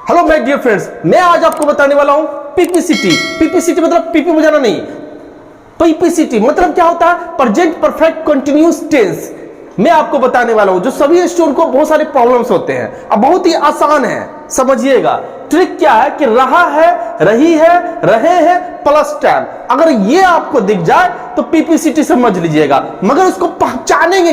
Hello my dear friends, मैं आज आपको बताने वाला हूं पीपीसीटी। पीपीसीटी मतलब पीपी बजाना नहीं, पीपीसीटी मतलब क्या होता है? Present perfect continuous tense. मैं आपको बताने वाला हूं जो सभी स्टूडेंट को बहुत सारे प्रॉब्लम्स होते हैं। अब बहुत ही आसान है, समझिएगा। ट्रिक क्या है कि रहा है, रही है, रहे हैं प्लस टाइम। अगर ये आपको दिख जाए तो पीपीसीटी समझ लीजिएगा। मगर उसको पहचानेंगे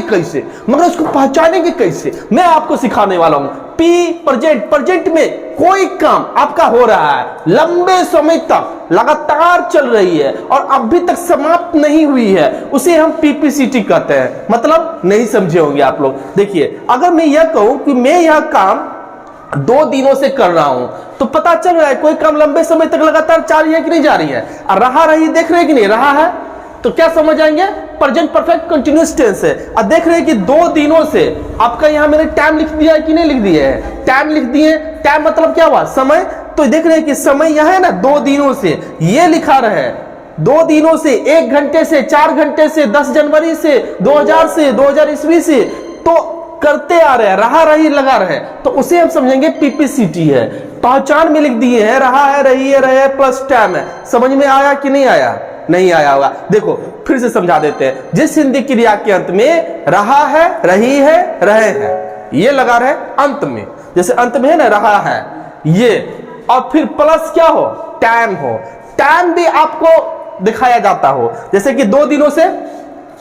कैसे? मैं आपको सिखाने वाला हूं। पी प्रेजेंट में कोई काम आपका हो रहा है, लंबे समय तक लगातार चल रही है और अभी तक समाप्त नहीं हुई है, उसे हम पीपीसीटी कहते हैं। मतलब नहीं समझे होंगे आप लोग। देखिए, अगर मैं यह कहूं कि मैं यह काम 2 दिनों से कर रहा हूं, तो पता चल रहा है कोई काम लंबे समय तक लगातार जारी है कि नहीं जारी है। और रहा रही देख रहे हैं कि नहीं रहा है, तो क्या समझ आएंगे? प्रेजेंट परफेक्ट कंटीन्यूअस टेंस है। अब देख रहे हैं कि 2 दिनों से, आपका यहां मैंने टाइम लिख दिया है कि नहीं लिख दिया है? टाइम लिख दिए। टाइम मतलब क्या हुआ? समय। तो देख रहे हैं कि समय यहां है ना, 2 दिनों से ये लिखा रहे। 2 दिनों से, 1 घंटे से, 4 घंटे से, 10 जनवरी से, 2000 से, 2000 ईस्वी से, तो करते आ रहे हैं, रहा रही लगा रहे, तो उसे हम समझेंगे पीपीसीटी है। पहचान में लिख दिए हैं, रहा है, रही है, रहे प्लस टाइम है। समझ में आया कि नहीं आया? नहीं आया होगा। देखो फिर से समझा देते हैं। जिस हिंदी क्रिया के अंत में रहा है, रही है, रहे हैं, ये लगा रहे अंत में, जैसे अंत में है ना रहा है ये, और फिर प्लस क्या हो? टाइम हो। टाइम भी आपको दिखाया जाता हो, जैसे कि 2 दिनों से,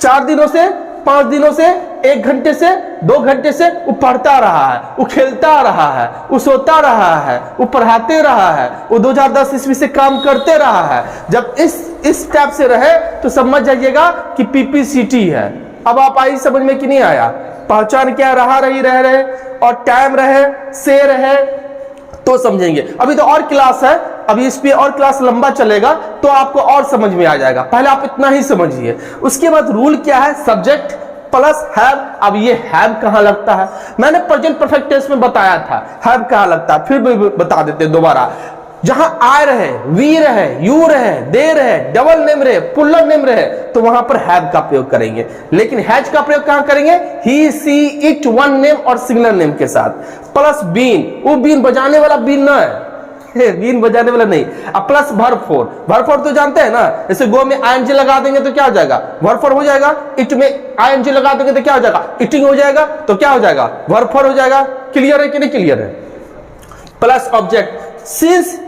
4 दिनों से, 5 दिनों से, 1 घंटे से, 2 घंटे से वो पढ़ता रहा है, वो खेलता रहा है, वो सोता रहा है, वो पढ़ाते रहा है, वो 2010 ईस्वी से काम करते रहा है। जब इस टाइप से रहे तो समझ जाइएगा कि पीपीसीटी है। अब आप आई समझ में कि नहीं आया? पहचान क्या? रहा रही रह रहे और टाइम रहे, से रहे, तो समझेंगे। अभी तो और क्लास है, अभी इस पे और क्लास लंबा चलेगा तो आपको और समझ में आ जाएगा। पहले आप इतना ही समझिए। उसके बाद रूल क्या है? Subject plus have. अब ये हैव कहां लगता है? मैंने प्रेजेंट परफेक्ट टेंस में बताया था हैव कहां लगता है, फिर भी बता देते हैं दोबारा। जहां आय रहे, वी रहे, यू रहे, दे रहे, डबल नेम रहे, पुल्लर नेम रहे, तो वहां पर हैव का प्रयोग करेंगे। लेकिन हैज का प्रयोग कहां करेंगे? ही, सी, इट, वन नेम और सिंगुलर नेम के साथ। प्लस बीन, वो बीन बजाने वाला बीन ना है, बीन बजाने वाला नहीं। अब प्लस वर्ब फोर तो जानते हैं ना, जैसे गो में आईएनजी लगा देंगे तो क्या हो जाएगा? वर्ब फोर हो जाएगा। इट में आईएनजी लगा देंगे तो क्या हो जाएगा? इटिंग हो जाएगा। तो क्या हो जाएगा? वर्ब फोर हो जाएगा। क्लियर है कि नहीं क्लियर है? प्लस ऑब्जेक्ट सिंस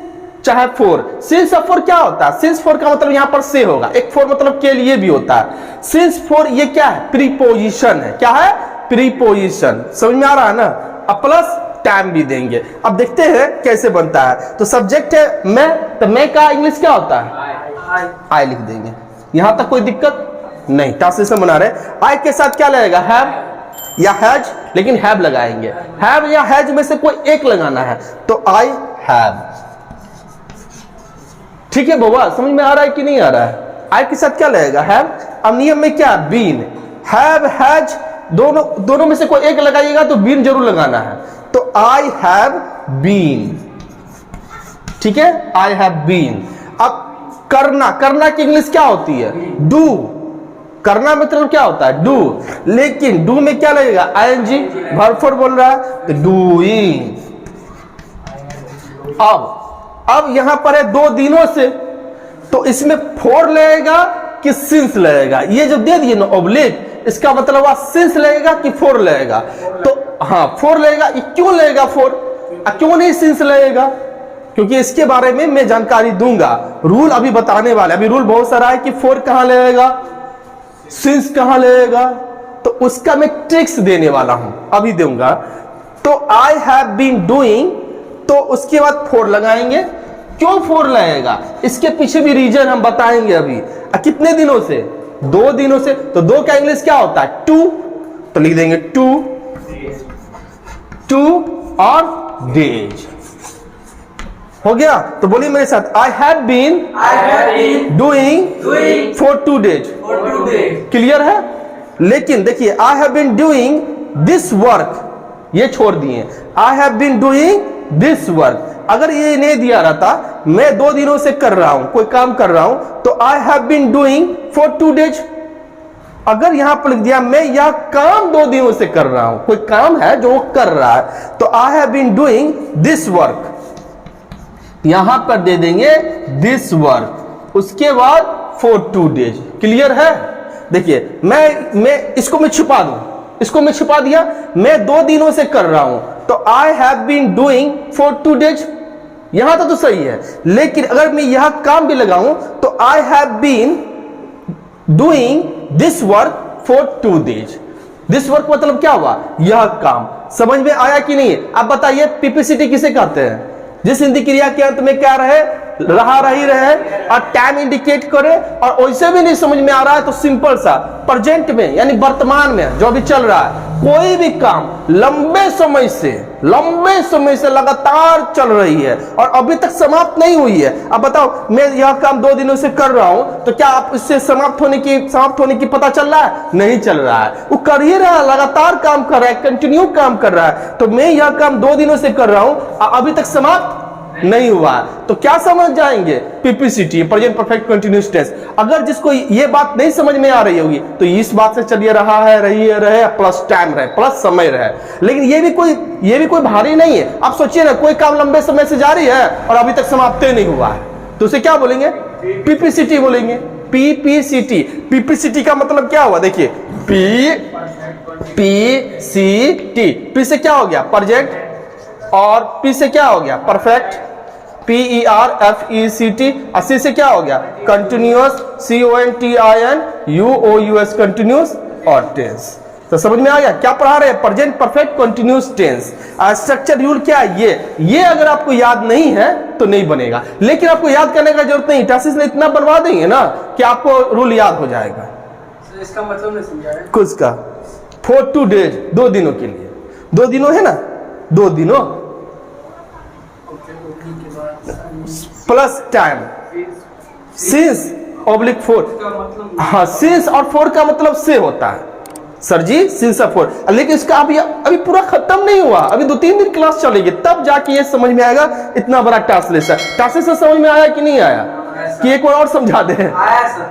चाहे फोर। सिंस ऑफ फोर क्या होता है? सिंस फोर का मतलब यहां पर से होगा। एक फोर मतलब के लिए भी होता है। सिंस फोर ये क्या है? प्रीपोजिशन है। क्या है? प्रीपोजिशन। समझ में आ रहा है ना? अब प्लस टाइम भी देंगे। अब देखते हैं कैसे बनता है। तो सब्जेक्ट है मैं, तो मैं का इंग्लिश क्या होता है? आई लिख देंगे। यहां तक कोई दिक्कत नहीं। ट्रांसलेशन बना रहे। आई के साथ क्या लगेगा? हैव या हैज, लेकिन हैव लगाएंगे। हैव या हैज में से कोई एक लगाना है, तो आई हैव। ठीक है बाबा, समझ में आ रहा है कि नहीं आ रहा है? आई के साथ क्या लगेगा? हैव। अब नियम में क्या? बीन। हैव, हैज, दोनों में से कोई एक लगाइएगा तो बीन जरूर लगाना है। तो आई हैव बीन। ठीक है, आई हैव बीन। अब करना की इंग्लिश क्या होती है? डू। करना मतलब क्या होता है? डू। लेकिन डू में क्या लगेगा? आईएनजी। वर्ब फोर बोल रहा है तो डूइंग। अब यहां पर है 2 दिनों से, तो इसमें फोर लगेगा कि सिंस लगेगा? ये जो दे दिए ना ऑब्लिक, इसका मतलब हुआ सिंस लगेगा कि फोर लगेगा? तो हाँ, फोर लगेगा। क्यों लगेगा फोर? क्यों नहीं सिंस लगेगा? क्योंकि इसके बारे में मैं जानकारी दूंगा। रूल अभी बताने वाले। अभी रूल बहुत सारा है कि फोर कहां लगेगा, सिंस कहां लगेगा, तो उसका मैं ट्रिक्स देने वाला हूं, अभी दूंगा। तो आई हैव बीन डूइंग, तो उसके बाद फोर लगाएंगे। क्यों फोर लगेगा? इसके पीछे भी रीजन हम बताएंगे अभी। कितने दिनों से? 2 दिनों से। तो 2 का इंग्लिश क्या होता है? 2। तो लिख देंगे 2 और डेज। हो गया? तो बोलिए मेरे साथ, I have been doing for 2 days. Clear है? लेकिन देखिए, I have been doing this work, ये छोड़ दिए। I have been doing this work. अगर ये नहीं दिया रहता, मैं 2 दिनों से कर रहा हूं, कोई काम कर रहा हूं, तो I have been doing for 2 days. अगर यहां पर लिख दिया मैं यह काम 2 दिनों से कर रहा हूं, कोई काम है जो वो कर रहा है, तो I have been doing this work. यहां पर दे देंगे दिस वर्क, उसके बाद फॉर 2 days। क्लियर है? देखिए मैं इसको मैं छुपा दूं, इसको मैं छुपा दिया, मैं 2 दिनों से कर रहा हूं, तो I have been doing for 2 days। यहां तो सही है, लेकिन अगर मैं यहां काम भी लगाऊं तो I have been doing this work for 2 days। This work मतलब क्या हुआ? यह काम। समझ में आया कि नहीं? अब बताइए पीपीसीटी किसे कहते हैं? जिस हिंदी क्रिया के अंत में क्या रहे, रहा रही रहे और टाइम इंडिकेट करे, और वैसे भी नहीं समझ में आ रहा है तो सिंपल सा प्रेजेंट में यानी वर्तमान में जो भी चल रहा है, कोई भी काम लंबे समय से लगातार चल रही है और अभी तक समाप्त नहीं हुई है। अब बताओ मैं यह काम 2 दिनों से कर रहा हूं, तो क्या आप इससे समाप्त होने की पता चल रहा है? नहीं चल रहा है, वो कर ही रहा है, लगातार काम कर रहा है, कंटिन्यू काम कर रहा है। तो मैं यह काम 2 दिनों से कर रहा हूं, अभी तक समाप्त नहीं हुआ, तो क्या समझ जाएंगे? पीपीसीटी, प्रेजेंट परफेक्ट कंटीन्यूअस टेंस। अगर जिसको ये बात नहीं समझ में आ रही होगी तो इस बात से चलिए रहा है, रहे, प्लस टाइम रहे, प्लस समय रहे। लेकिन ये भी कोई भारी नहीं है। आप सोचिए ना, कोई काम लंबे समय से जारी है और अभी तक समाप्त नहीं हुआ है, तो उसे क्या बोलेंगे? पीपीसीटी बोलेंगे। पीपीसीटी का मतलब क्या हुआ? देखिए पीसीटी, पी से क्या हो गया? प्रेजेंट, और पी से क्या हो गया? परफेक्ट, PERFECT, सी से क्या हो गया? कंटिन्यूअस, CONTINUOUS, कंटिन्यूअस, और टेंस। तो समझ में आ गया क्या पढ़ा रहे हैं? Present perfect continuous tense. Structure rule क्या है? ये अगर आपको याद नहीं है तो नहीं बनेगा, लेकिन आपको याद करने का जरूरत नहीं, टासिस ने इतना बनवा देंगे ना कि आपको रूल याद हो जाएगा। इसका मतलब नहीं समझा है कुछ का फॉर 2 days, 2 दिनों के लिए, 2 दिनों है ना, 2 दिनों प्लस टाइम, सिंस ऑब्लिक 4। हाँ, सिंस और 4 का मतलब से होता है सर जी, सिंस और 4। लेकिन इसका अभी पूरा खत्म नहीं हुआ, अभी 2-3 दिन क्लास चलेगी, तब जाके ये समझ में आएगा। इतना बड़ा टास्क समझ में आया कि नहीं आया? कि एक बार और समझा दे।